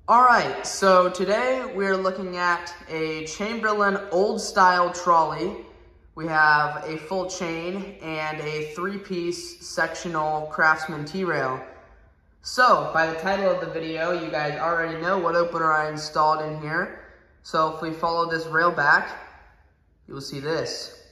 Alright, so today we're looking at a Chamberlain old style trolley. We have a full chain and a 3-piece sectional Craftsman T-rail. So, by the title of the video, you guys already know what opener I installed in here. So if we follow this rail back, you will see this.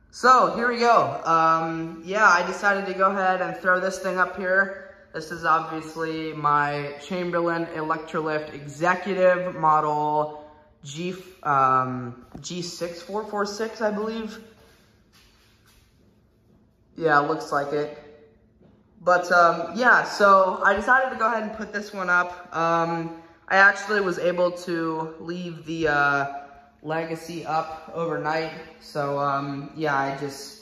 So here we go. I decided to go ahead and throw this thing up here. This is obviously my Chamberlain Electrolift Executive model G5446, I believe. Yeah, it looks like it. But so I decided to go ahead and put this one up. I actually was able to leave the Legacy up overnight. So I just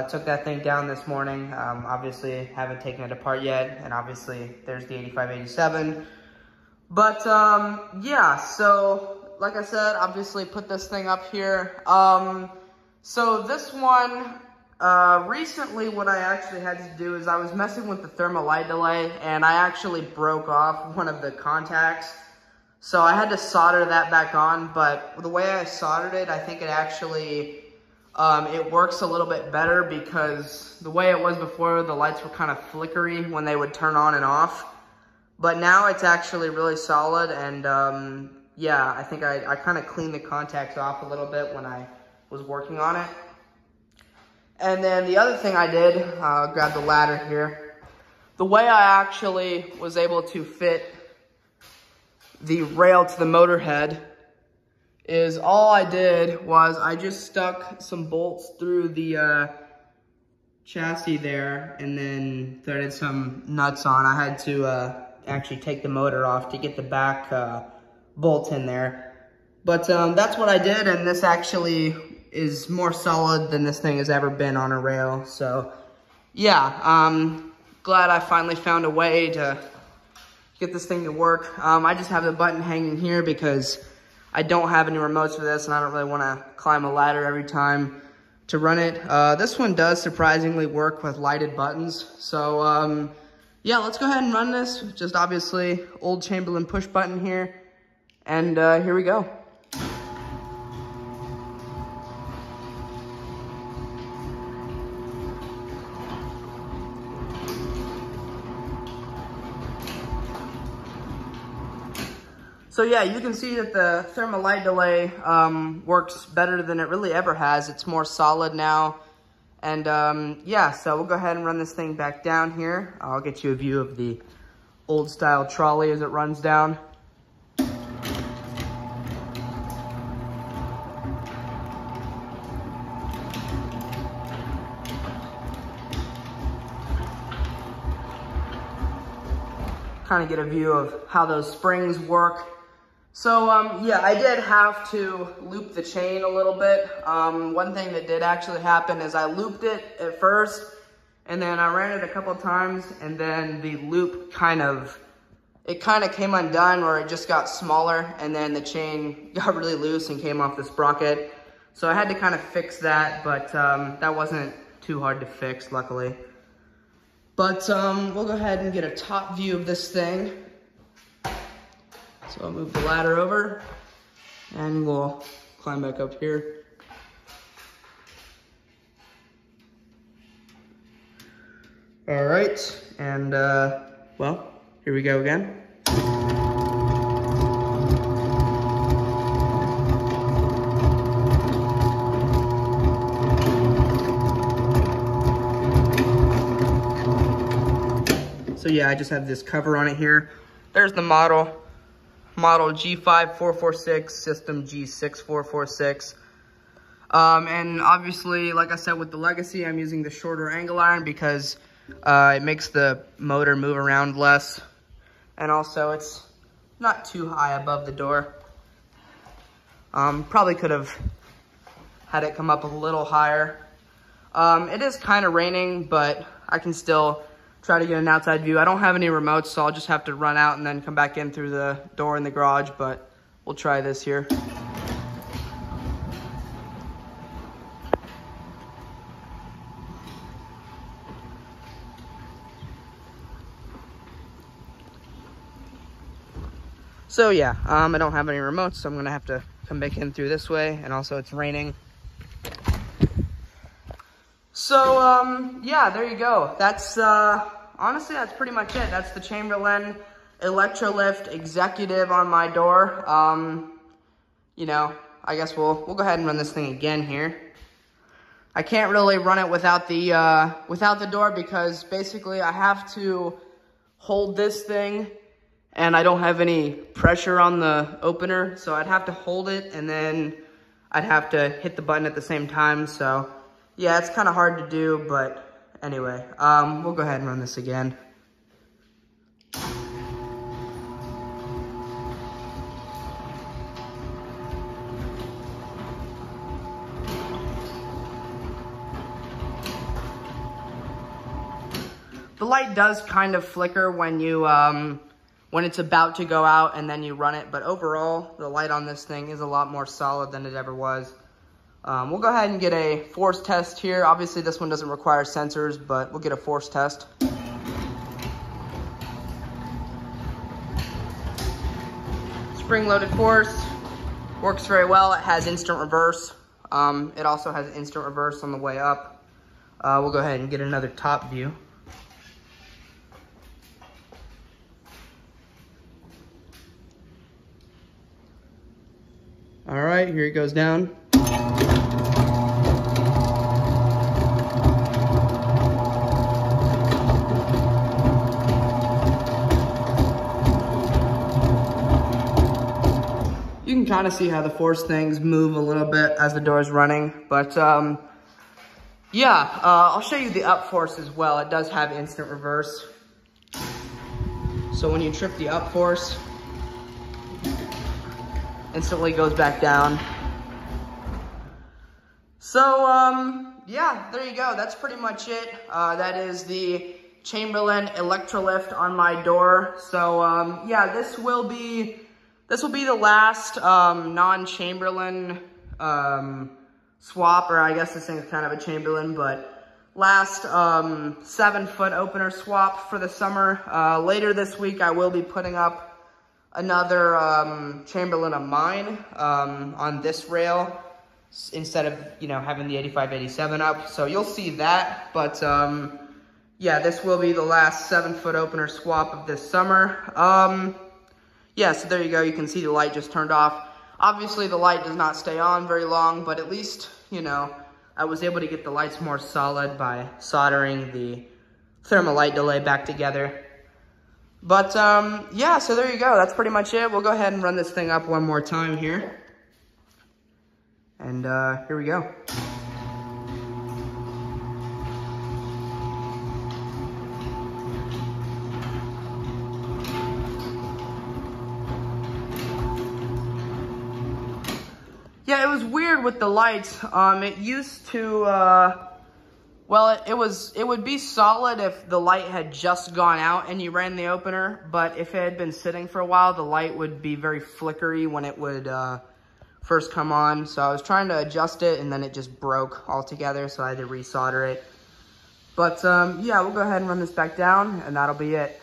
took that thing down this morning. Obviously haven't taken it apart yet, and obviously there's the 8587. But so like I said, obviously put this thing up here. So this one, recently what I actually had to do is I was messing with the thermal light delay, and I actually broke off one of the contacts. So I had to solder that back on, but the way I soldered it, I think it actually it works a little bit better, because the way it was before, the lights were kind of flickery when they would turn on and off. But now it's actually really solid, and I think I kind of cleaned the contacts off a little bit when I was working on it. And then the other thing I did, grab the ladder here. The way I actually was able to fit the rail to the motor head is all I did was I just stuck some bolts through the chassis there and then threaded some nuts on. I had to actually take the motor off to get the back bolt in there. But that's what I did, and this actually is more solid than this thing has ever been on a rail. So yeah, glad I finally found a way to get this thing to work. I just have the button hanging here because I don't have any remotes for this, and I don't really want to climb a ladder every time to run it. This one does surprisingly work with lighted buttons. So let's go ahead and run this. Just obviously old Chamberlain push button here, and here we go. So yeah, you can see that the thermal light delay works better than it really ever has. It's more solid now. And so we'll go ahead and run this thing back down here. I'll get you a view of the old style trolley as it runs down. Kind of get a view of how those springs work. So, I did have to loop the chain a little bit. One thing that did actually happen is I looped it at first, and then I ran it a couple times, and then the loop kind of came undone, or it just got smaller, and then the chain got really loose and came off the sprocket. So I had to kind of fix that, but that wasn't too hard to fix, luckily. But we'll go ahead and get a top view of this thing. So I'll move the ladder over, and we'll climb back up here. All right, and here we go again. So yeah, I just have this cover on it here. There's the model G5446, system G6446. And obviously, like I said, with the Legacy, I'm using the shorter angle iron because it makes the motor move around less. And also, it's not too high above the door. Probably could have had it come up a little higher. It is kind of raining, but I can still try to get an outside view. I don't have any remotes, so I'll just have to run out and then come back in through the door in the garage, but we'll try this here. So yeah, I don't have any remotes, so I'm gonna have to come back in through this way, and also it's raining. So yeah, there you go. That's honestly, that's pretty much it. That's the Chamberlain Electrolift Executive on my door. You know, I guess we'll go ahead and run this thing again here. I can't really run it without the door, because basically I have to hold this thing and I don't have any pressure on the opener, so I'd have to hold it and then I'd have to hit the button at the same time. So yeah, it's kind of hard to do, but anyway, we'll go ahead and run this again. The light does kind of flicker when you, when it's about to go out and then you run it, but overall, the light on this thing is a lot more solid than it ever was. We'll go ahead and get a force test here. Obviously, this one doesn't require sensors, but we'll get a force test. Spring-loaded force, works very well. It has instant reverse. It also has instant reverse on the way up. We'll go ahead and get another top view. All right, here it goes down. You can kind of see how the force things move a little bit as the door is running, but yeah, I'll show you the up force as well. It does have instant reverse. So when you trip the up force, instantly goes back down. So yeah, there you go. That's pretty much it. That is the Chamberlain Electrolift on my door. So yeah, this will be the last non-Chamberlain swap, or I guess this thing's kind of a Chamberlain, but last 7-foot opener swap for the summer. Later this week, I will be putting up another Chamberlain of mine on this rail instead of, you know, having the 85-87 up. So you'll see that, but yeah, this will be the last 7-foot opener swap of this summer. Yeah, so there you go. You can see the light just turned off. Obviously, the light does not stay on very long, but at least, you know, I was able to get the lights more solid by soldering the thermal light delay back together. But yeah, so there you go. That's pretty much it. We'll go ahead and run this thing up one more time here. And here we go. Yeah, it was weird with the lights. It used to, well, it would be solid if the light had just gone out and you ran the opener, but if it had been sitting for a while, the light would be very flickery when it would first come on. So I was trying to adjust it and then it just broke altogether, so I had to resolder it. But yeah, we'll go ahead and run this back down and that'll be it.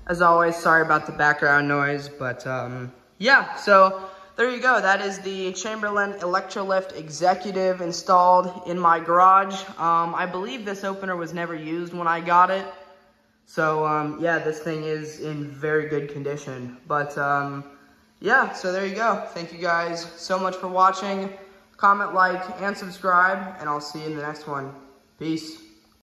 As always, sorry about the background noise, but yeah, so there you go. That is the Chamberlain Electrolift Executive installed in my garage. I believe this opener was never used when I got it. So yeah, this thing is in very good condition. But yeah, so there you go. Thank you guys so much for watching. Comment, like, and subscribe, and I'll see you in the next one. Peace.